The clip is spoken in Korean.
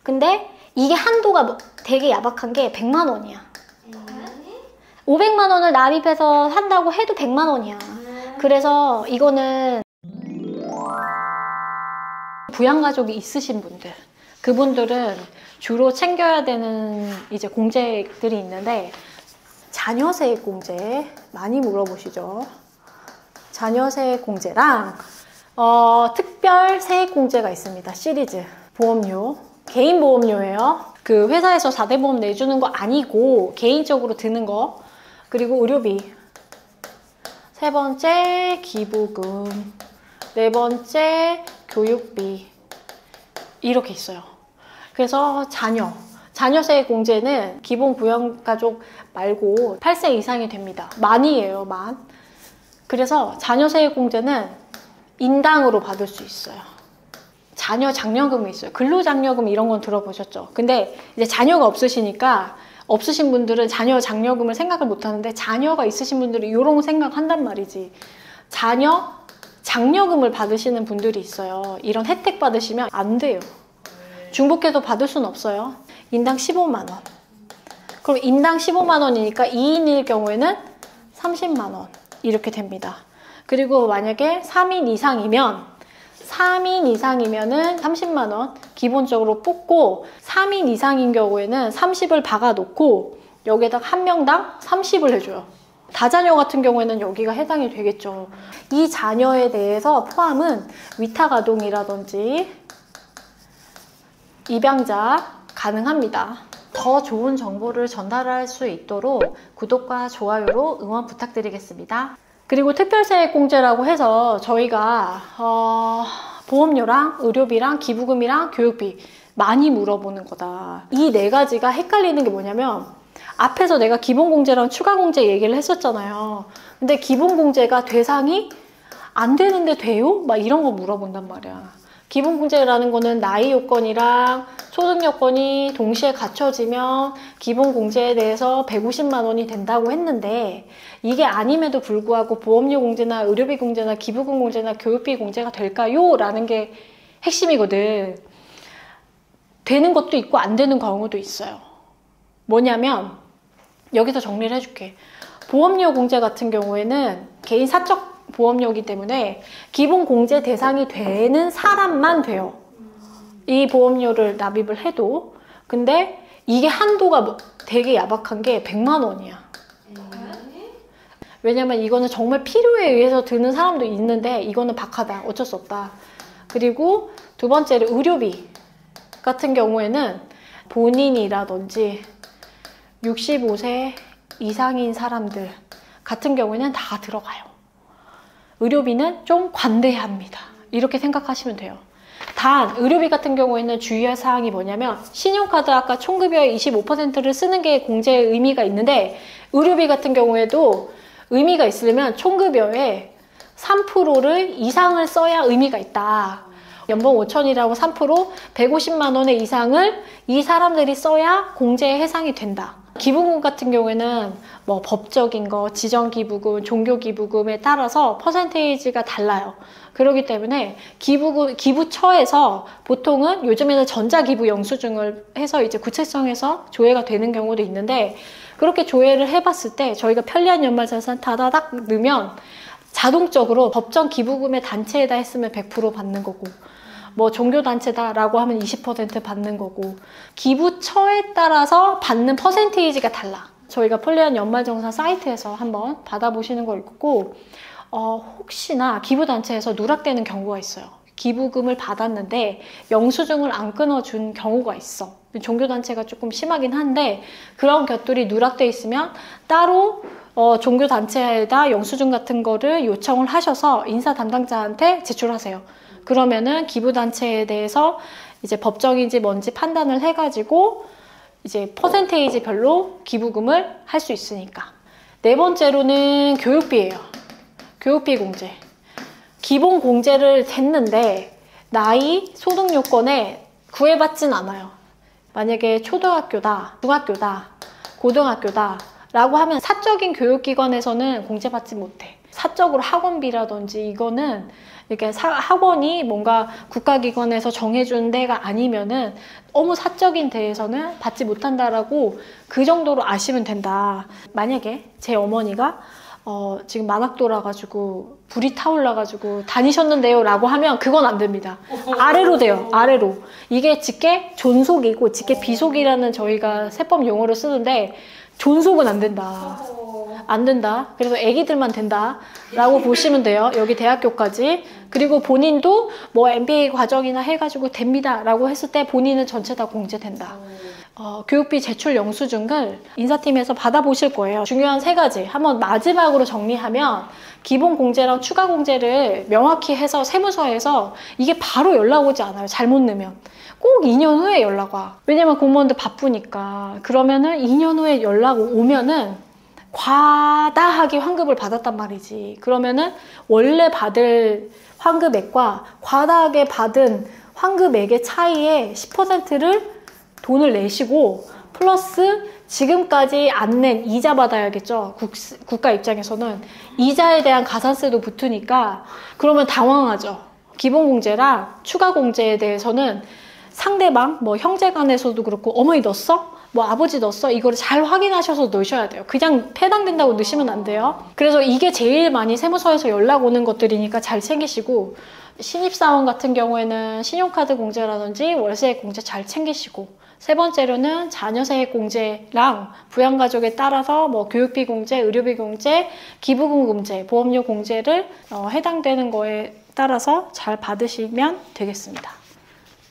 근데 이게 한도가 되게 야박한 게 100만 원이야. 500만 원을 납입해서 산다고 해도 100만 원이야. 그래서 이거는 부양가족이 있으신 분들, 그분들은 주로 챙겨야 되는 이제 공제들이 있는데, 자녀세액 공제 많이 물어보시죠. 자녀세액 공제랑 특별 세액 공제가 있습니다. 시리즈 보험료, 개인 보험료예요. 그 회사에서 4대 보험 내주는 거 아니고 개인적으로 드는 거. 그리고 의료비, 세 번째 기부금, 네 번째 교육비, 이렇게 있어요. 그래서 자녀세액 공제는 기본 부양가족 말고 8세 이상이 됩니다. 만이에요, 만. 그래서 자녀세액 공제는 인당으로 받을 수 있어요. 자녀 장려금이 있어요. 근로장려금 이런 건 들어보셨죠? 근데 이제 자녀가 없으시니까, 없으신 분들은 자녀 장려금을 생각을 못 하는데, 자녀가 있으신 분들은 이런 거 생각한단 말이지. 자녀 장려금을 받으시는 분들이 있어요. 이런 혜택 받으시면 안 돼요. 중복해서 받을 수는 없어요. 인당 15만 원. 그럼 인당 15만 원이니까 2인일 경우에는 30만 원 이렇게 됩니다. 그리고 만약에 3인 이상이면은 30만 원 기본적으로 뽑고, 3인 이상인 경우에는 30을 박아 놓고 여기에다 한 명당 30을 해줘요. 다자녀 같은 경우에는 여기가 해당이 되겠죠. 이 자녀에 대해서 포함은 위탁아동이라든지 입양자 가능합니다. 더 좋은 정보를 전달할 수 있도록 구독과 좋아요로 응원 부탁드리겠습니다. 그리고 특별세액공제라고 해서 저희가 보험료랑 의료비랑 기부금이랑 교육비 많이 물어보는 거다. 이 네 가지가 헷갈리는 게 뭐냐면, 앞에서 내가 기본공제랑 추가공제 얘기를 했었잖아요. 근데 기본공제가 대상이 안 되는데 돼요? 막 이런 거 물어본단 말이야. 기본공제라는 거는 나이 요건이랑 소득 요건이 동시에 갖춰지면 기본공제에 대해서 150만 원이 된다고 했는데, 이게 아님에도 불구하고 보험료 공제나 의료비 공제나 기부금 공제나 교육비 공제가 될까요? 라는 게 핵심이거든. 되는 것도 있고 안 되는 경우도 있어요. 뭐냐면, 여기서 정리를 해줄게. 보험료 공제 같은 경우에는 개인 사적 보험료이기 때문에 기본 공제 대상이 되는 사람만 돼요. 이 보험료를 납입을 해도. 근데 이게 한도가 되게 야박한 게 100만 원이야. 왜냐면 이거는 정말 필요에 의해서 드는 사람도 있는데, 이거는 박하다. 어쩔 수 없다. 그리고 두 번째로 의료비 같은 경우에는 본인이라든지 65세 이상인 사람들 같은 경우에는 다 들어가요. 의료비는 좀 관대합니다. 이렇게 생각하시면 돼요. 단 의료비 같은 경우에는 주의할 사항이 뭐냐면, 신용카드 아까 총급여의 25%를 쓰는 게 공제의 의미가 있는데, 의료비 같은 경우에도 의미가 있으려면 총급여의 3%를 이상을 써야 의미가 있다. 연봉 5천이라고 3%, 150만 원의 이상을 이 사람들이 써야 공제에 해당이 된다. 기부금 같은 경우에는 뭐 법적인 거, 지정기부금, 종교기부금에 따라서 퍼센테이지가 달라요. 그렇기 때문에 기부처에서 보통은 요즘에는 전자기부 영수증을 해서 이제 구체성에서 조회가 되는 경우도 있는데, 그렇게 조회를 해봤을 때 저희가 편리한 연말자산 다다닥 넣으면 자동적으로 법정 기부금의 단체에다 했으면 100% 받는 거고, 뭐 종교단체다라고 하면 20% 받는 거고, 기부처에 따라서 받는 퍼센테이지가 달라. 저희가 편리한 연말정산 사이트에서 한번 받아보시는 거 있고, 혹시나 기부단체에서 누락되는 경우가 있어요. 기부금을 받았는데 영수증을 안 끊어준 경우가 있어. 종교단체가 조금 심하긴 한데, 그런 것들이 누락돼 있으면 따로 종교단체에다 영수증 같은 거를 요청을 하셔서 인사 담당자한테 제출하세요. 그러면은 기부단체에 대해서 이제 법정인지 뭔지 판단을 해가지고 이제 퍼센테이지 별로 기부금을 할 수 있으니까. 네 번째로는 교육비예요. 교육비 공제. 기본 공제를 했는데 나이, 소득 요건에 구애받진 않아요. 만약에 초등학교다, 중학교다, 고등학교다 라고 하면 사적인 교육기관에서는 공제받지 못해. 사적으로 학원비라든지 이거는 이렇게 학원이 뭔가 국가기관에서 정해준 데가 아니면은 너무 사적인 데에서는 받지 못한다라고 그 정도로 아시면 된다. 만약에 제 어머니가 지금 만학 돌아가지고 불이 타올라가지고 다니셨는데요 라고 하면 그건 안 됩니다. 아래로 돼요. 아래로. 이게 직계 존속이고 직계 비속이라는 저희가 세법 용어를 쓰는데 존속은 안 된다. 안 된다. 그래서 애기들만 된다 라고 보시면 돼요. 여기 대학교까지. 그리고 본인도 뭐 MBA 과정이나 해가지고 됩니다 라고 했을 때 본인은 전체 다 공제된다. 교육비 제출 영수증을 인사팀에서 받아보실 거예요. 중요한 3가지. 한번 마지막으로 정리하면 기본 공제랑 추가 공제를 명확히 해서 세무서에서 이게 바로 연락 오지 않아요. 잘못 넣으면. 꼭 2년 후에 연락 와. 왜냐면 공무원들 바쁘니까. 그러면은 2년 후에 연락 오면은 과다하게 환급을 받았단 말이지. 그러면은 원래 받을 환급액과 과다하게 받은 환급액의 차이의 10%를 돈을 내시고 플러스 지금까지 안 낸 이자 받아야겠죠. 국가 입장에서는 이자에 대한 가산세도 붙으니까 그러면 당황하죠. 기본공제랑 추가공제에 대해서는 상대방 뭐 형제간에서도 그렇고 어머니 넣었어? 뭐 아버지 넣었어? 이거를 잘 확인하셔서 넣으셔야 돼요. 그냥 폐당된다고 넣으시면 안 돼요. 그래서 이게 제일 많이 세무서에서 연락 오는 것들이니까 잘 챙기시고 신입사원 같은 경우에는 신용카드 공제라든지 월세 공제 잘 챙기시고 3번째로는 자녀세액 공제랑 부양가족에 따라서 뭐 교육비 공제, 의료비 공제, 기부금 공제, 보험료 공제를 해당되는 거에 따라서 잘 받으시면 되겠습니다.